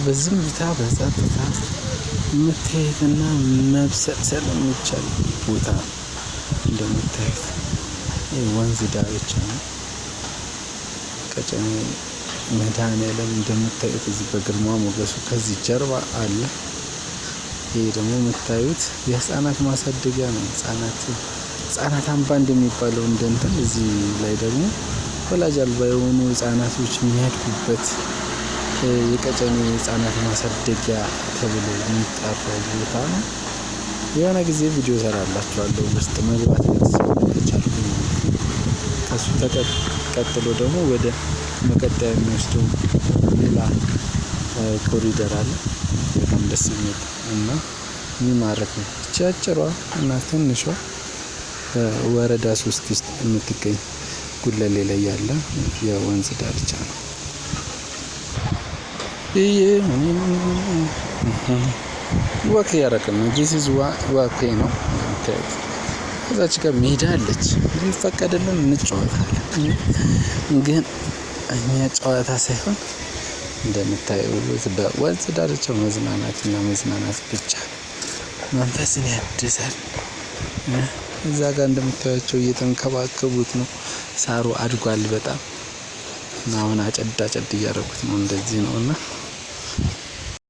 በዝምታ በጸጥታ መታየትና መብሰልሰል የሚቻል ቦታ እንደምታዩት ወንዝ ዳርቻ ነው። ቀጨኔ መድኃኔዓለም እንደምታዩት እዚህ በግርማ ሞገሱ ከዚህ ጀርባ አለ። ይሄ ደግሞ የምታዩት የህፃናት ማሳደጊያ ነው። ህፃናት አምባ እንደሚባለው እንትን እዚህ ላይ ደግሞ ወላጅ አልባ የሆኑ ህፃናቶች የሚያድጉበት የቀጨኔ ህፃናት ማሳደጊያ ተብሎ የሚጠራው ቦታ ነው። የሆነ ጊዜ ቪዲዮ ሰራላችኋለሁ ውስጥ መግባት ከቻልኩ። ከሱ ቀጥሎ ደግሞ ወደ መቀጠያ የሚወስደው ሌላ ኮሪደር አለ። በጣም ደስ የሚል እና የሚማርክ ነው። እቺ አጭሯ እና ትንሿ ወረዳ 3 ውስጥ የምትገኝ ጉለሌ ላይ ያለ የወንዝ ዳርቻ ነው። ወክ ያደረግን ነው። ዲስ ኢዝ ዋክ ነው። እዛች ጋር ሜዳ አለች። ቢፈቀድልን እንጫወታለን። ግን እኛ ጨዋታ ሳይሆን እንደምታዩት በወንዝ ዳርቻ መዝናናት ብቻ መንፈስን ያድሳል። እዛ ጋር እንደምታዩቸው እየተንከባከቡት ነው። ሳሩ አድጓል በጣም እና አሁን አጨድ እያደረጉት ነው። እንደዚህ ነውና